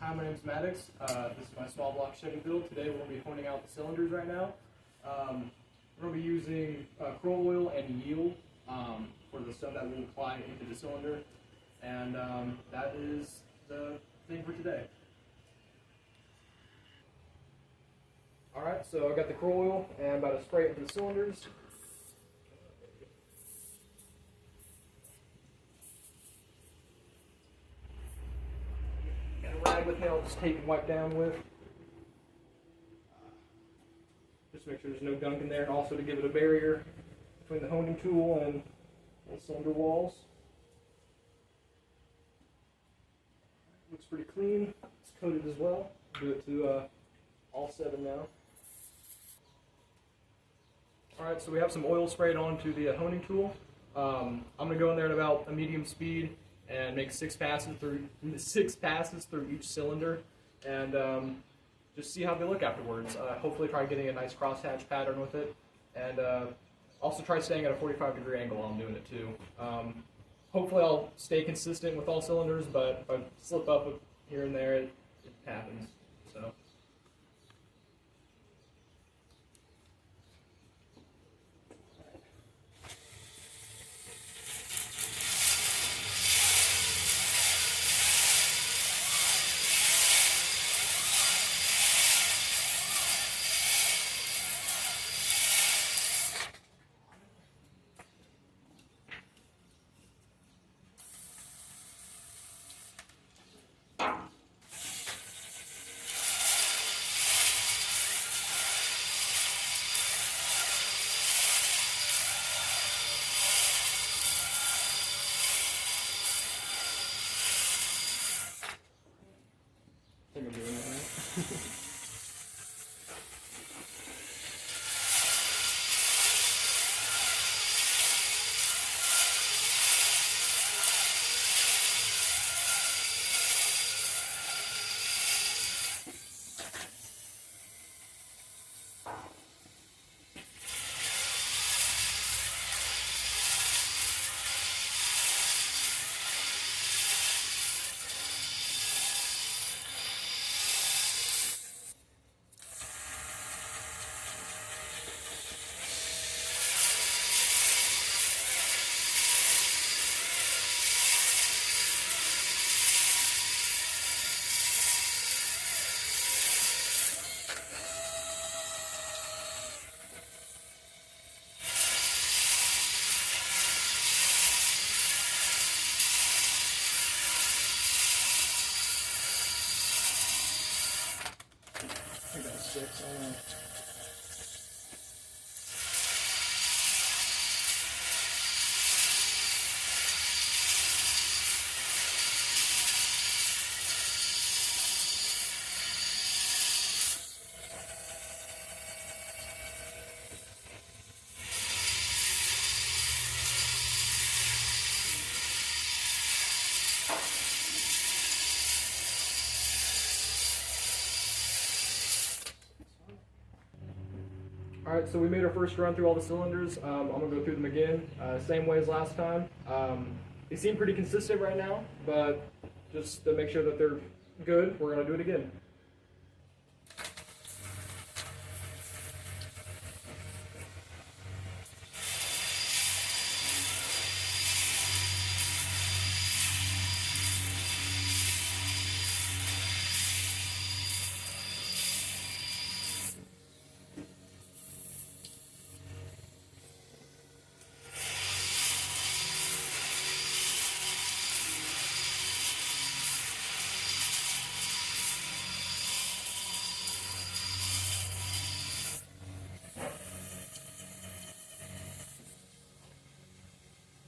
Hi, my name is Maddox. This is my small block Chevy build. Today we're going to be pointing out the cylinders right now. We're going to be using Kroll oil and yield for the stuff that we'll apply into the cylinder. And that is the thing for today. Alright, so I got the Kroll oil and I'm about to spray it into the cylinders. With me, I'll just take and wipe down with. Just make sure there's no gunk in there, and also to give it a barrier between the honing tool and the cylinder walls. Looks pretty clean. It's coated as well. Do it to all 7 now. Alright, so we have some oil sprayed onto the honing tool. I'm going to go in there at about a medium speed and make 6 passes through each cylinder, and just see how they look afterwards. Hopefully try getting a nice crosshatch pattern with it, and also try staying at a 45-degree angle while I'm doing it too. Hopefully I'll stay consistent with all cylinders, but if I slip up here and there, it happens. So. I think I'm doing it right. I got 6 on that. Alright, so we made our first run through all the cylinders. I'm going to go through them again, same way as last time. They seem pretty consistent right now, but just to make sure that they're good, we're going to do it again.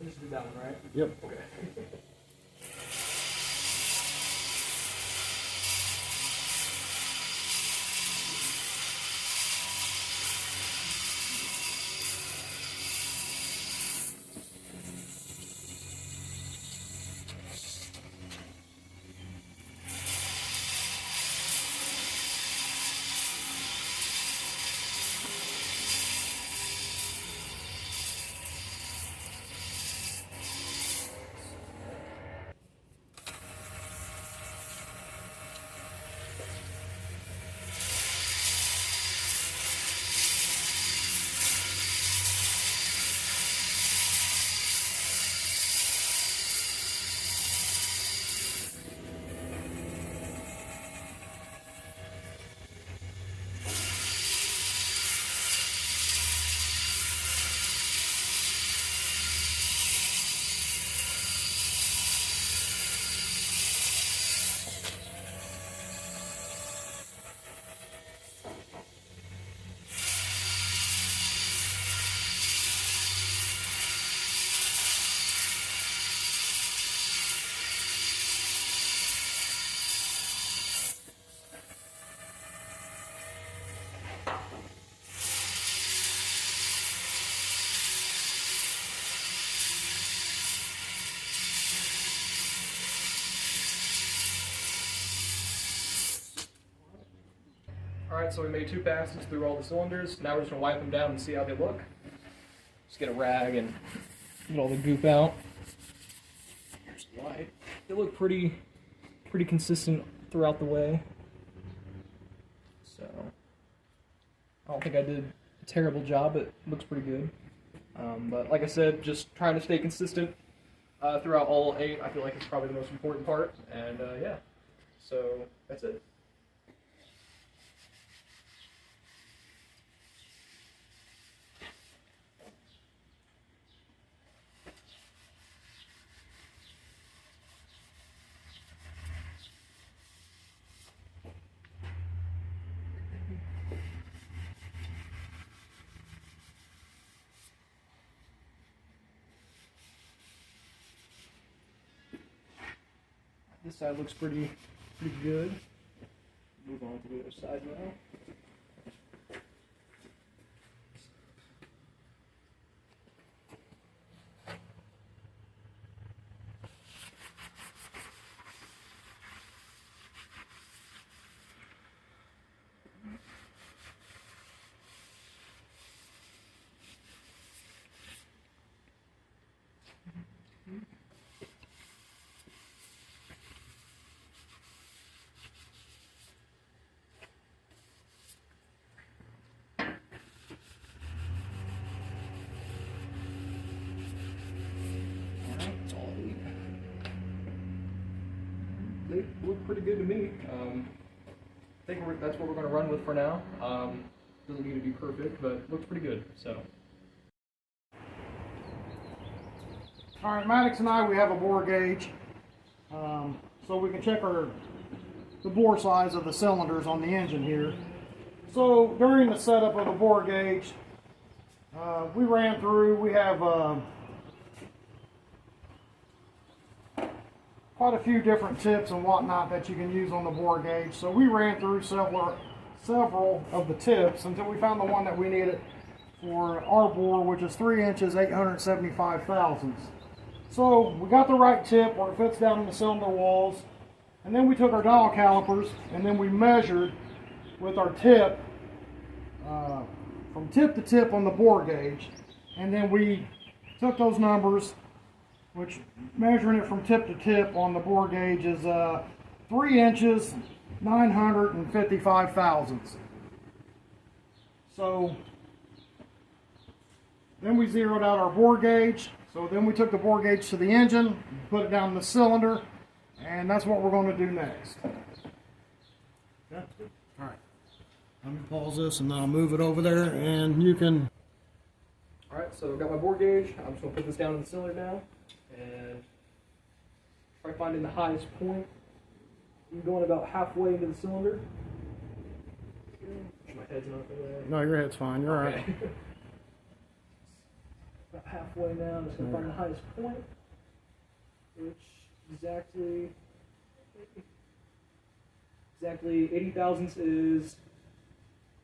Just do that one, right? Yep. Okay. Alright, so we made 2 passes through all the cylinders. Now we're just going to wipe them down and see how they look. Just get a rag and get all the goop out. Here's the light. They look pretty consistent throughout the way. So, I don't think I did a terrible job, but it looks pretty good. But like I said, just trying to stay consistent throughout all 8, I feel like it's probably the most important part. And yeah, so that's it. This side looks pretty good. Move on to the other side now. They look pretty good to me. I think that's what we're going to run with for now. Doesn't need to be perfect, but looks pretty good. So. All right, Maddox and I, we have a bore gauge, so we can check the bore size of the cylinders on the engine here. So during the setup of the bore gauge, we ran through. We have quite a few different tips and whatnot that you can use on the bore gauge. So we ran through several of the tips until we found the one that we needed for our bore, which is 3 inches, 875 thousandths. So we got the right tip where it fits down in the cylinder walls, and then we took our dial calipers and then we measured with our tip from tip to tip on the bore gauge, and then we took those numbers, which measuring it from tip to tip on the bore gauge is 3 inches, 955 thousandths. So then we zeroed out our bore gauge. So then we took the bore gauge to the engine, put it down in the cylinder, and that's what we're going to do next. Yeah. All right. Let me pause this and then I'll move it over there and you can... All right, so I've got my bore gauge. I'm just going to put this down in the cylinder now and try finding the highest point. I'm going about halfway into the cylinder. My head's not there. No, your head's fine. You're okay. all right. About halfway now. I'm just going to find the highest point, which exactly 80 thousandths is.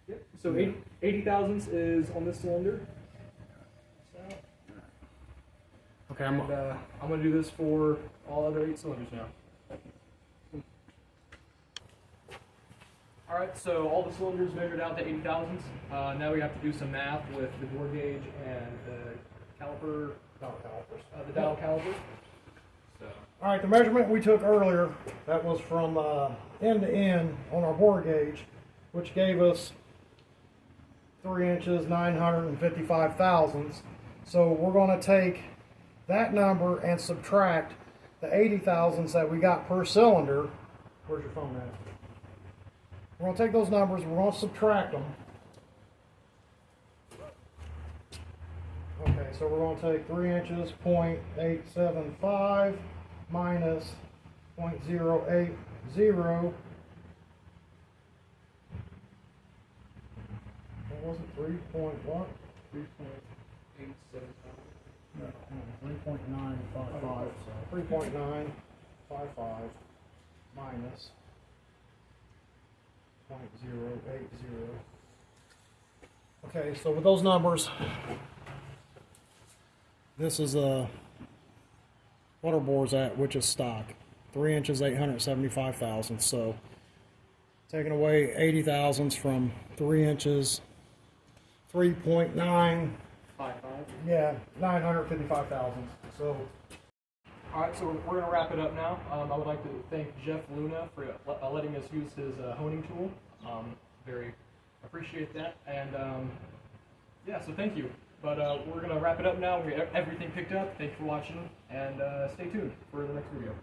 Yep. So 80 thousandths is on this cylinder. So, okay, I'm going to do this for all other 8 cylinders now. Alright, so all the cylinders measured out to 80 thousandths. Now we have to do some math with the bore gauge and the dial caliper. So. Alright, the measurement we took earlier, that was from end to end on our bore gauge, which gave us 3 inches, 955 thousandths. So we're going to take that number and subtract the 80 thousandths that we got per cylinder. Where's your phone at? We're going to take those numbers, we're going to subtract them. Okay, so we're going to take 3 inches, 0.875 minus 0.080. What was it? 3 point what? 3.875. No, 3.955. So 3.955 minus 0.080. Okay, so with those numbers, this is what our bore's at, which is stock. 3 inches, 875 thousandths. So taking away 80 thousandths from 3 inches, 3.9, 5.5. yeah, 955 thousandths. So, All right, so we're going to wrap it up now. I would like to thank Jeff Luna for letting us use his honing tool. Very appreciate that. And yeah, so thank you. But we're going to wrap it up now. We get everything picked up. Thank you for watching, and stay tuned for the next video.